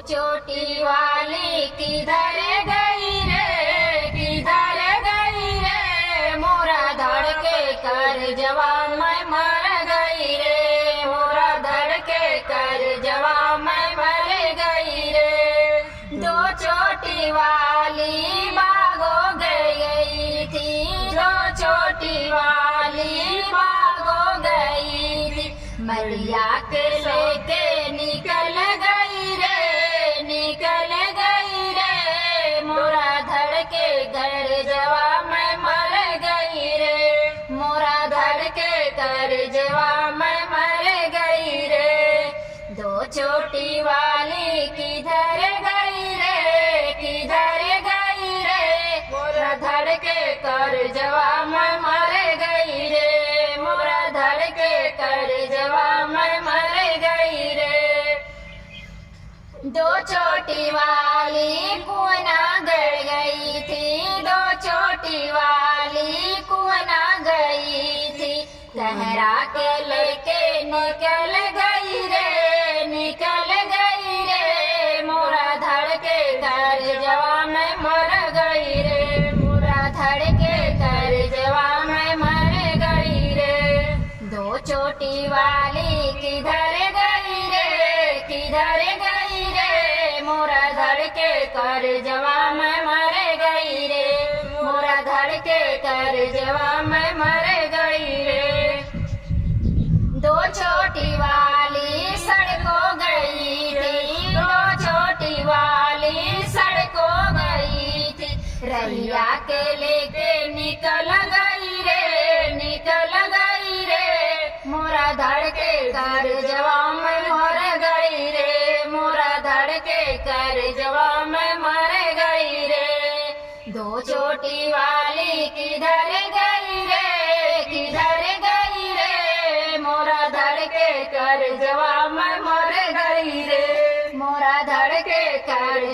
चोटी वाली किधर गई रे, किधर गई रे, मोरा धड़ के कर जवाब मैं मर गई रे, मोरा धड़ के कर जवाब मैं मर गई रे। दो चोटी वाली बागो गई थी, दो चोटी वाली बागो गई थी, मरिया के लेके निकल गई रे, निकल गई रे, मोरा धड़ के घर जवाब मैं मर गई रे, मोरा धड़ के कर जवाब मैं मर गई रे। दो चोटी वाली किधर गई रे, किधर गई रे, मोरा धड़ के कर जवाब मैं मर गई रे, मोरा धड़ के कर जवाब मैं मर गई रे। दो चोटी वाली कुआं गड़ गई थी, दो चोटी वाली कुआं गई थी, लहरा के लेके निकल गई रे, निकल गई रे, मोरा धड़ के कर जवाब मैं मर गई रे, मोरा धड़ के कर जवाब मैं मर गई रे। दो चोटी वाली किधर गई रे, किधर गई रे, मोरा धड़ के कर जवाब मैं मर गई रे, मोरा धड़ के कर जवाब मैं मर गई रे। दो चोटी वाली सड़कों गई थी, दो चोटी वाली सड़कों गई थी, रैया के लेके निकल गई रे, निकल गई रे, मोरा धड़ के कर जवाब मैं मर गई रे, मोरा धड़ के कर जवाब मैं मर गई रे। दो चोटी वाली किधर गई रे, किधर गई रे, मोरा धड़ के कर जवाब मैं मर गई रे, मोरा धड़ के कर